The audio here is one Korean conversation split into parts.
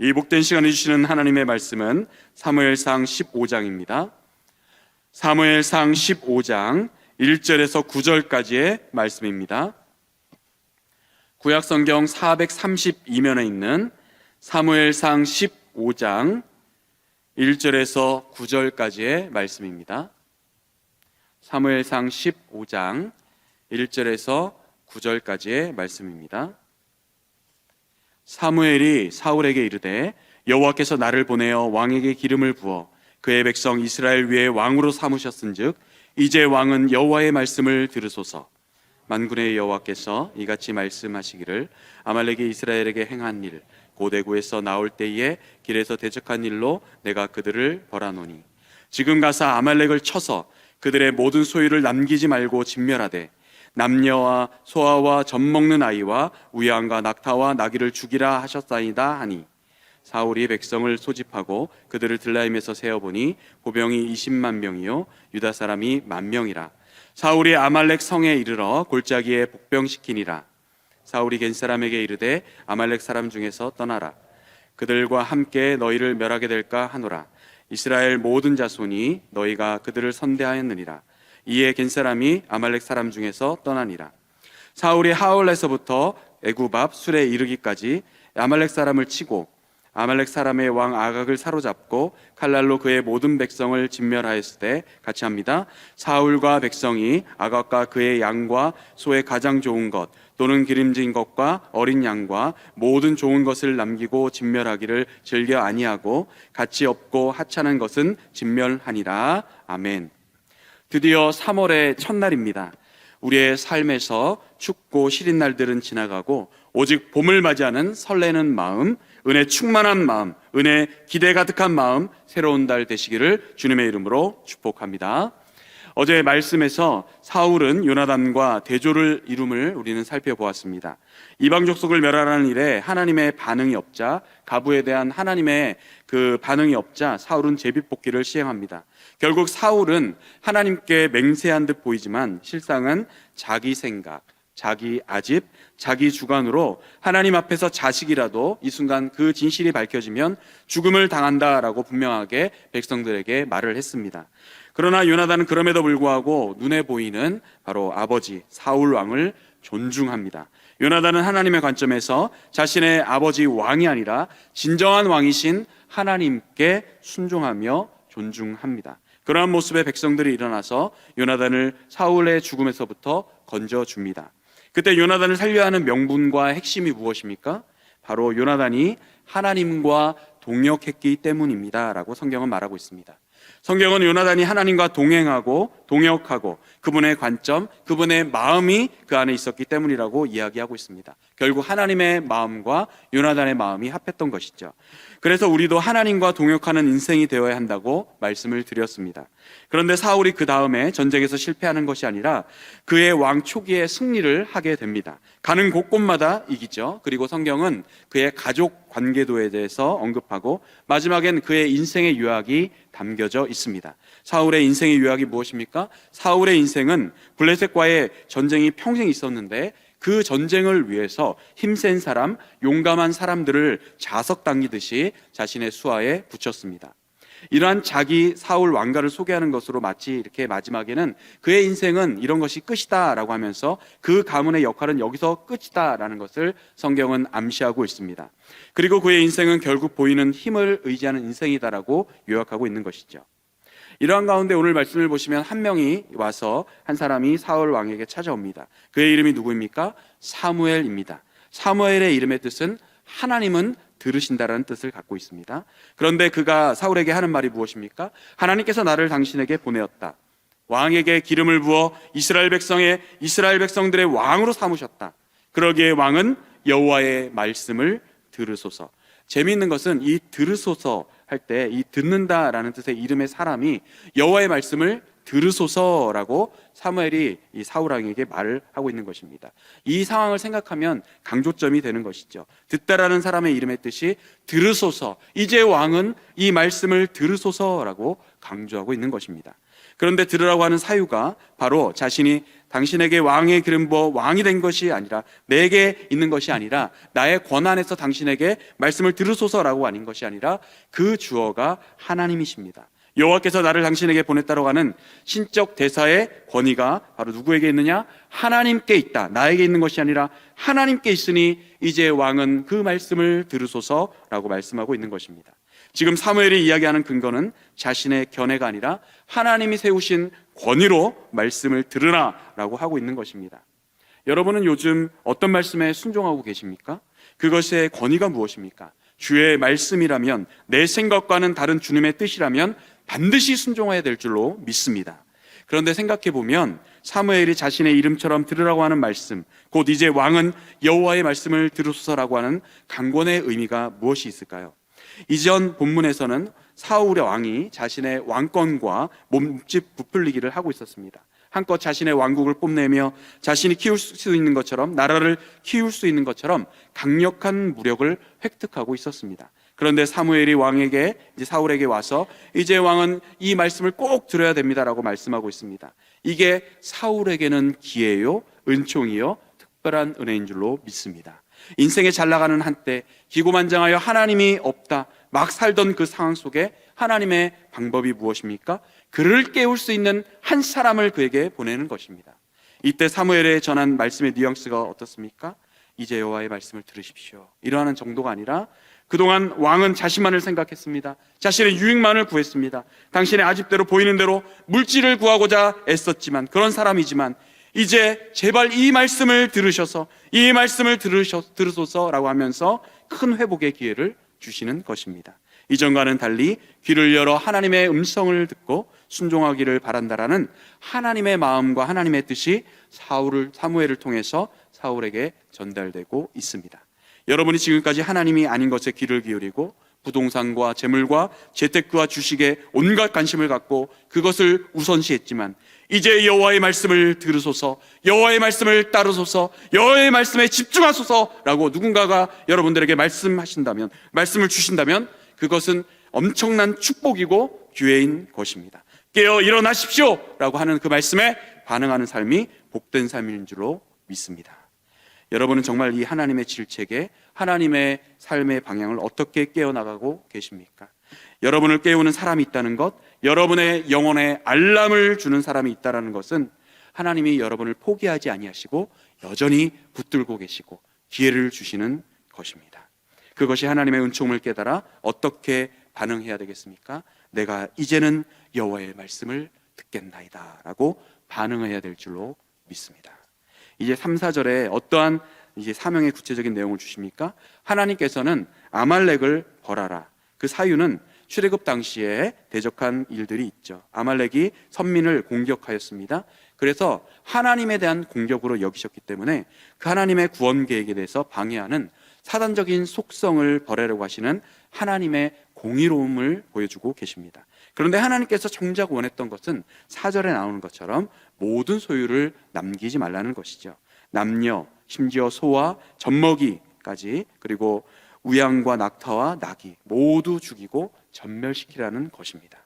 이 복된 시간을 주시는 하나님의 말씀은 사무엘상 15장입니다. 사무엘상 15장 1절에서 9절까지의 말씀입니다. 구약성경 432면에 있는 사무엘상 15장 1절에서 9절까지의 말씀입니다. 사무엘상 15장 1절에서 9절까지의 말씀입니다. 사무엘이 사울에게 이르되 여호와께서 나를 보내어 왕에게 기름을 부어 그의 백성 이스라엘 위에 왕으로 삼으셨은즉 이제 왕은 여호와의 말씀을 들으소서. 만군의 여호와께서 이같이 말씀하시기를 아말렉이 이스라엘에게 행한 일 고대구에서 나올 때에 길에서 대적한 일로 내가 그들을 벌하노니 지금 가서 아말렉을 쳐서 그들의 모든 소유를 남기지 말고 진멸하되 남녀와 소아와 젖먹는 아이와 우양과 낙타와 나귀를 죽이라 하셨사이다 하니 사울이 백성을 소집하고 그들을 들라임에서 세어보니 보병이 20만 명이요 유다 사람이 10,000명이라. 사울이 아말렉 성에 이르러 골짜기에 복병시키니라. 사울이 겐 사람에게 이르되 아말렉 사람 중에서 떠나라. 그들과 함께 너희를 멸하게 될까 하노라. 이스라엘 모든 자손이 너희가 그들을 선대하였느니라. 이에 겐 사람이 아말렉 사람 중에서 떠나니라. 사울이 하올에서부터 애굽 앞 술에 이르기까지 아말렉 사람을 치고 아말렉 사람의 왕 아각을 사로잡고 칼날로 그의 모든 백성을 진멸하였을 때 같이 합니다. 사울과 백성이 아각과 그의 양과 소의 가장 좋은 것 또는 기름진 것과 어린 양과 모든 좋은 것을 남기고 진멸하기를 즐겨 아니하고 가치 없고 하찮은 것은 진멸하니라. 아멘. 드디어 3월의 첫날입니다. 우리의 삶에서 춥고 시린 날들은 지나가고 오직 봄을 맞이하는 설레는 마음, 은혜 충만한 마음, 은혜 기대 가득한 마음, 새로운 달 되시기를 주님의 이름으로 축복합니다. 어제 말씀에서 사울은 요나단과 대조를 이룸을 우리는 살펴보았습니다. 이방 족속을 멸하라는 일에 하나님의 반응이 없자, 가부에 대한 하나님의 그 반응이 없자 사울은 제비뽑기를 시행합니다. 결국 사울은 하나님께 맹세한 듯 보이지만 실상은 자기 생각, 자기 아집, 자기 주관으로 하나님 앞에서 자식이라도 이 순간 그 진실이 밝혀지면 죽음을 당한다라고 분명하게 백성들에게 말을 했습니다. 그러나 요나단은 그럼에도 불구하고 눈에 보이는 바로 아버지 사울 왕을 존중합니다. 요나단은 하나님의 관점에서 자신의 아버지 왕이 아니라 진정한 왕이신 하나님께 순종하며 존중합니다. 그러한 모습의 백성들이 일어나서 요나단을 사울의 죽음에서부터 건져줍니다. 그때 요나단을 살려야 하는 명분과 핵심이 무엇입니까? 바로 요나단이 하나님과 동역했기 때문입니다 라고 성경은 말하고 있습니다. 성경은 요나단이 하나님과 동행하고 동역하고 그분의 관점, 그분의 마음이 그 안에 있었기 때문이라고 이야기하고 있습니다. 결국 하나님의 마음과 요나단의 마음이 합했던 것이죠. 그래서 우리도 하나님과 동역하는 인생이 되어야 한다고 말씀을 드렸습니다. 그런데 사울이 그 다음에 전쟁에서 실패하는 것이 아니라 그의 왕 초기에 승리를 하게 됩니다. 가는 곳곳마다 이기죠. 그리고 성경은 그의 가족 관계도에 대해서 언급하고 마지막엔 그의 인생의 유학이 담겨져 있습니다. 사울의 인생의 유학이 무엇입니까? 사울의 인생은 블레셋과의 전쟁이 평생 있었는데 그 전쟁을 위해서 힘센 사람, 용감한 사람들을 자석 당기듯이 자신의 수하에 붙였습니다. 이러한 자기 사울 왕가를 소개하는 것으로 마치 이렇게 마지막에는 그의 인생은 이런 것이 끝이다 라고 하면서 그 가문의 역할은 여기서 끝이다 라는 것을 성경은 암시하고 있습니다. 그리고 그의 인생은 결국 보이는 힘을 의지하는 인생이다라고 요약하고 있는 것이죠. 이러한 가운데 오늘 말씀을 보시면 한 명이 와서 한 사람이 사울 왕에게 찾아옵니다. 그의 이름이 누구입니까? 사무엘입니다. 사무엘의 이름의 뜻은 하나님은 들으신다라는 뜻을 갖고 있습니다. 그런데 그가 사울에게 하는 말이 무엇입니까? 하나님께서 나를 당신에게 보내었다. 왕에게 기름을 부어 이스라엘 백성들의 왕으로 삼으셨다. 그러기에 왕은 여호와의 말씀을 들으소서. 재미있는 것은 이 들으소서 할 때 이 듣는다라는 뜻의 이름의 사람이 여호와의 말씀을 들으소서라고 사무엘이 이 사울 왕에게 말을 하고 있는 것입니다. 이 상황을 생각하면 강조점이 되는 것이죠. 듣다라는 사람의 이름의 뜻이 들으소서, 이제 왕은 이 말씀을 들으소서라고 강조하고 있는 것입니다. 그런데 들으라고 하는 사유가 바로 자신이 당신에게 왕의 기름 부어 왕이 된 것이 아니라, 내게 있는 것이 아니라, 나의 권한에서 당신에게 말씀을 들으소서라고 하는 것이 아니라 그 주어가 하나님이십니다. 여호와께서 나를 당신에게 보냈다라고 하는 신적 대사의 권위가 바로 누구에게 있느냐? 하나님께 있다. 나에게 있는 것이 아니라 하나님께 있으니 이제 왕은 그 말씀을 들으소서라고 말씀하고 있는 것입니다. 지금 사무엘이 이야기하는 근거는 자신의 견해가 아니라 하나님이 세우신 권위로 말씀을 들으라라고 하고 있는 것입니다. 여러분은 요즘 어떤 말씀에 순종하고 계십니까? 그것의 권위가 무엇입니까? 주의 말씀이라면, 내 생각과는 다른 주님의 뜻이라면 반드시 순종해야 될 줄로 믿습니다. 그런데 생각해보면 사무엘이 자신의 이름처럼 들으라고 하는 말씀, 곧 이제 왕은 여호와의 말씀을 들으소서라고 하는 강권의 의미가 무엇이 있을까요? 이전 본문에서는 사울의 왕이 자신의 왕권과 몸집 부풀리기를 하고 있었습니다. 한껏 자신의 왕국을 뽐내며 자신이 키울 수 있는 것처럼, 나라를 키울 수 있는 것처럼 강력한 무력을 획득하고 있었습니다. 그런데 사무엘이 사울에게 와서 이제 왕은 이 말씀을 꼭 들어야 됩니다라고 말씀하고 있습니다. 이게 사울에게는 기회요, 은총이요, 특별한 은혜인 줄로 믿습니다. 인생에 잘 나가는 한때 기고만장하여 하나님이 없다 막 살던 그 상황 속에 하나님의 방법이 무엇입니까? 그를 깨울 수 있는 한 사람을 그에게 보내는 것입니다. 이때 사무엘에 전한 말씀의 뉘앙스가 어떻습니까? 이제 여호와의 말씀을 들으십시오, 이러한 정도가 아니라, 그동안 왕은 자신만을 생각했습니다. 자신의 유익만을 구했습니다. 당신의 아집대로 보이는 대로 물질을 구하고자 애썼지만, 그런 사람이지만 이제 제발 이 말씀을 들으셔서, 이 말씀을 들으소서라고 하면서 큰 회복의 기회를 주시는 것입니다. 이전과는 달리 귀를 열어 하나님의 음성을 듣고 순종하기를 바란다라는 하나님의 마음과 하나님의 뜻이 사무엘을 통해서 사울에게 전달되고 있습니다. 여러분이 지금까지 하나님이 아닌 것에 귀를 기울이고 부동산과 재물과 재테크와 주식에 온갖 관심을 갖고 그것을 우선시했지만, 이제 여호와의 말씀을 들으소서, 여호와의 말씀을 따르소서, 여호와의 말씀에 집중하소서라고 누군가가 여러분들에게 말씀하신다면, 말씀을 주신다면 그것은 엄청난 축복이고 기회인 것입니다. 깨어 일어나십시오 라고 하는 그 말씀에 반응하는 삶이 복된 삶인 줄로 믿습니다. 여러분은 정말 이 하나님의 질책에, 하나님의 삶의 방향을 어떻게 깨어나가고 계십니까? 여러분을 깨우는 사람이 있다는 것, 여러분의 영혼에 알람을 주는 사람이 있다는 것은 하나님이 여러분을 포기하지 아니하시고 여전히 붙들고 계시고 기회를 주시는 것입니다. 그것이 하나님의 은총을 깨달아 어떻게 반응해야 되겠습니까? 내가 이제는 여호와의 말씀을 듣겠나이다 라고 반응해야 될 줄로 믿습니다. 이제 3, 4절에 어떠한 이제 사명의 구체적인 내용을 주십니까? 하나님께서는 아말렉을 벌하라. 그 사유는 출애굽 당시에 대적한 일들이 있죠. 아말렉이 선민을 공격하였습니다. 그래서 하나님에 대한 공격으로 여기셨기 때문에 그 하나님의 구원 계획에 대해서 방해하는 사단적인 속성을 벌하려고 하시는 하나님의 공의로움을 보여주고 계십니다. 그런데 하나님께서 정작 원했던 것은 4절에 나오는 것처럼 모든 소유를 남기지 말라는 것이죠. 남녀, 심지어 소와 젖먹이까지, 그리고 우양과 낙타와 나귀 모두 죽이고 전멸시키라는 것입니다.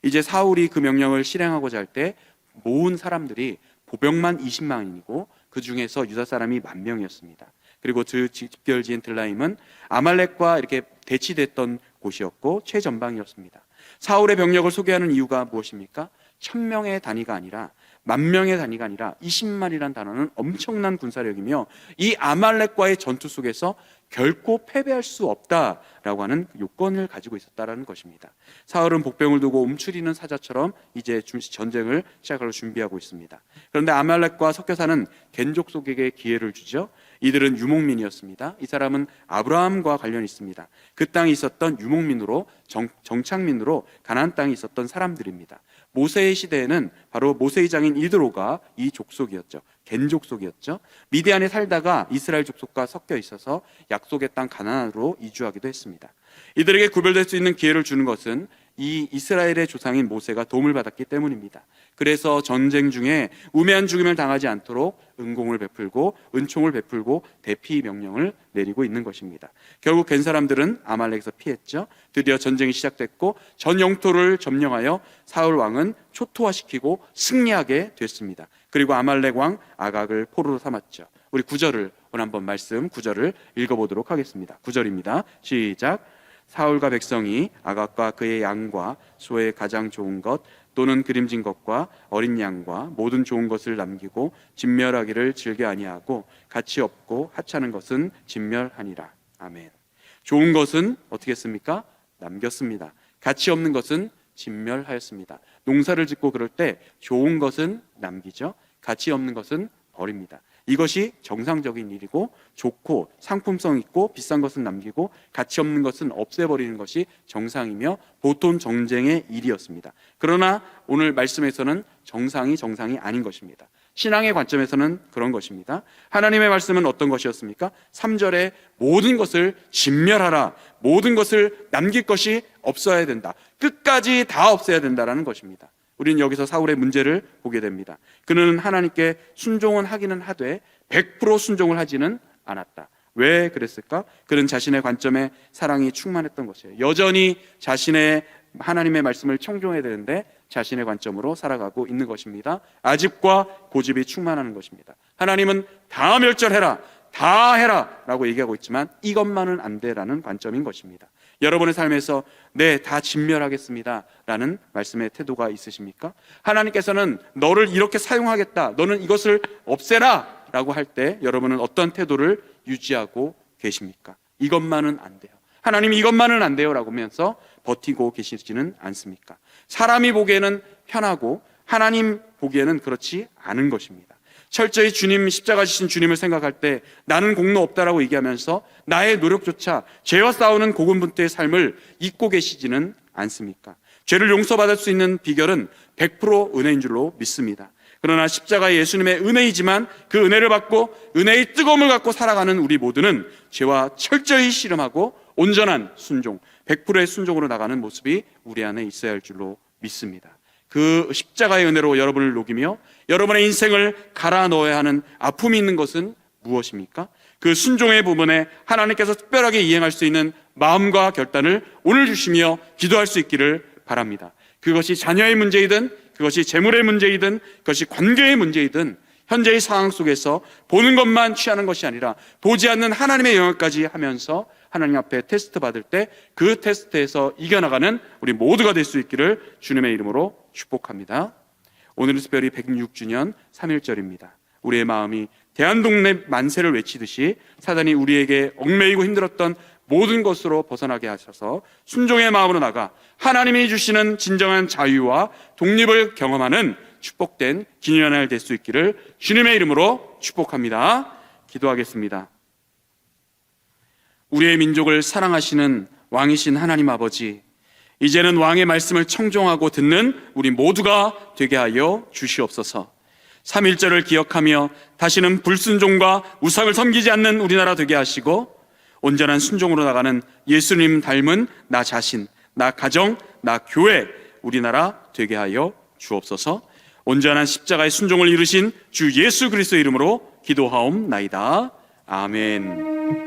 이제 사울이 그 명령을 실행하고자 할 때 모은 사람들이 보병만 20만이고 그 중에서 유다 사람이 10,000명이었습니다. 그리고 그 집결지인 들라임은 아말렉과 이렇게 대치됐던 곳이었고 최전방이었습니다. 사울의 병력을 소개하는 이유가 무엇입니까? 1000명의 단위가 아니라 10,000명의 단위가 아니라 20만이라는 단어는 엄청난 군사력이며 이 아말렉과의 전투 속에서 결코 패배할 수 없다라고 하는 요건을 가지고 있었다라는 것입니다. 사울은 복병을 두고 움츠리는 사자처럼 이제 전쟁을 시작하려 준비하고 있습니다. 그런데 아말렉과 섞여 사는 겐족 속에게 기회를 주죠. 이들은 유목민이었습니다. 이 사람은 아브라함과 관련이 있습니다. 그 땅에 있었던 유목민으로 정착민으로 가나안 땅에 있었던 사람들입니다. 모세의 시대에는 바로 모세의 장인 이드로가 이 족속이었죠. 겐 족속이었죠. 미디안에 살다가 이스라엘 족속과 섞여 있어서 약속의 땅 가나안으로 이주하기도 했습니다. 이들에게 구별될 수 있는 기회를 주는 것은 이 이스라엘의 조상인 모세가 도움을 받았기 때문입니다. 그래서 전쟁 중에 우매한 죽임을 당하지 않도록 은공을 베풀고 은총을 베풀고 대피 명령을 내리고 있는 것입니다. 결국 겐 사람들은 아말렉에서 피했죠. 드디어 전쟁이 시작됐고 전 영토를 점령하여 사울 왕은 초토화시키고 승리하게 됐습니다. 그리고 아말렉 왕 아각을 포로로 삼았죠. 우리 9절을 오늘 한번 말씀 9절을 읽어보도록 하겠습니다. 9절입니다. 시작. 사울과 백성이 아각과 그의 양과 소의 가장 좋은 것 또는 기름진 것과 어린 양과 모든 좋은 것을 남기고 진멸하기를 즐겨 아니하고 가치 없고 하찮은 것은 진멸하니라. 아멘. 좋은 것은 어떻게 했습니까? 남겼습니다. 가치 없는 것은 진멸하였습니다. 농사를 짓고 그럴 때 좋은 것은 남기죠. 가치 없는 것은 버립니다. 이것이 정상적인 일이고 좋고 상품성 있고 비싼 것은 남기고 가치 없는 것은 없애버리는 것이 정상이며 보통 정쟁의 일이었습니다. 그러나 오늘 말씀에서는 정상이 아닌 것입니다. 신앙의 관점에서는 그런 것입니다. 하나님의 말씀은 어떤 것이었습니까? 3절에 모든 것을 진멸하라. 모든 것을 남길 것이 없어야 된다. 끝까지 다 없애야 된다라는 것입니다. 우리는 여기서 사울의 문제를 보게 됩니다. 그는 하나님께 순종은 하기는 하되 100% 순종을 하지는 않았다. 왜 그랬을까? 그는 자신의 관점에 사랑이 충만했던 것이에요. 여전히 자신의 하나님의 말씀을 청종해야 되는데 자신의 관점으로 살아가고 있는 것입니다. 아집과 고집이 충만하는 것입니다. 하나님은 다 멸절해라, 다 해라 라고 얘기하고 있지만 이것만은 안 돼라는 관점인 것입니다. 여러분의 삶에서 네, 다 진멸하겠습니다 라는 말씀의 태도가 있으십니까? 하나님께서는 너를 이렇게 사용하겠다, 너는 이것을 없애라 라고 할 때 여러분은 어떤 태도를 유지하고 계십니까? 이것만은 안 돼요, 하나님이 이것만은 안 돼요 라고 하면서 버티고 계시지는 않습니까? 사람이 보기에는 편하고 하나님 보기에는 그렇지 않은 것입니다. 철저히 주님, 십자가 지신 주님을 생각할 때 나는 공로 없다라고 얘기하면서 나의 노력조차 죄와 싸우는 고군분투의 삶을 잊고 계시지는 않습니까? 죄를 용서받을 수 있는 비결은 100% 은혜인 줄로 믿습니다. 그러나 십자가의 예수님의 은혜이지만 그 은혜를 받고 은혜의 뜨거움을 갖고 살아가는 우리 모두는 죄와 철저히 씨름하고 온전한 순종, 100%의 순종으로 나가는 모습이 우리 안에 있어야 할 줄로 믿습니다. 그 십자가의 은혜로 여러분을 녹이며 여러분의 인생을 갈아 넣어야 하는 아픔이 있는 것은 무엇입니까? 그 순종의 부분에 하나님께서 특별하게 이행할 수 있는 마음과 결단을 오늘 주시며 기도할 수 있기를 바랍니다. 그것이 자녀의 문제이든 그것이 재물의 문제이든 그것이 관계의 문제이든 현재의 상황 속에서 보는 것만 취하는 것이 아니라 보지 않는 하나님의 영역까지 하면서 하나님 앞에 테스트 받을 때 그 테스트에서 이겨나가는 우리 모두가 될 수 있기를 주님의 이름으로 축복합니다. 오늘은 특별히 106주년 3.1절입니다. 우리의 마음이 대한독립 만세를 외치듯이 사단이 우리에게 얽매이고 힘들었던 모든 것으로 벗어나게 하셔서 순종의 마음으로 나가 하나님이 주시는 진정한 자유와 독립을 경험하는 축복된 기념의 날 될 수 있기를 주님의 이름으로 축복합니다. 기도하겠습니다. 우리의 민족을 사랑하시는 왕이신 하나님 아버지, 이제는 왕의 말씀을 청종하고 듣는 우리 모두가 되게 하여 주시옵소서. 3.1절을 기억하며 다시는 불순종과 우상을 섬기지 않는 우리나라 되게 하시고 온전한 순종으로 나가는 예수님 닮은 나 자신, 나 가정, 나 교회, 우리나라 되게 하여 주옵소서. 온전한 십자가의 순종을 이루신 주 예수 그리스도의 이름으로 기도하옵나이다. 아멘.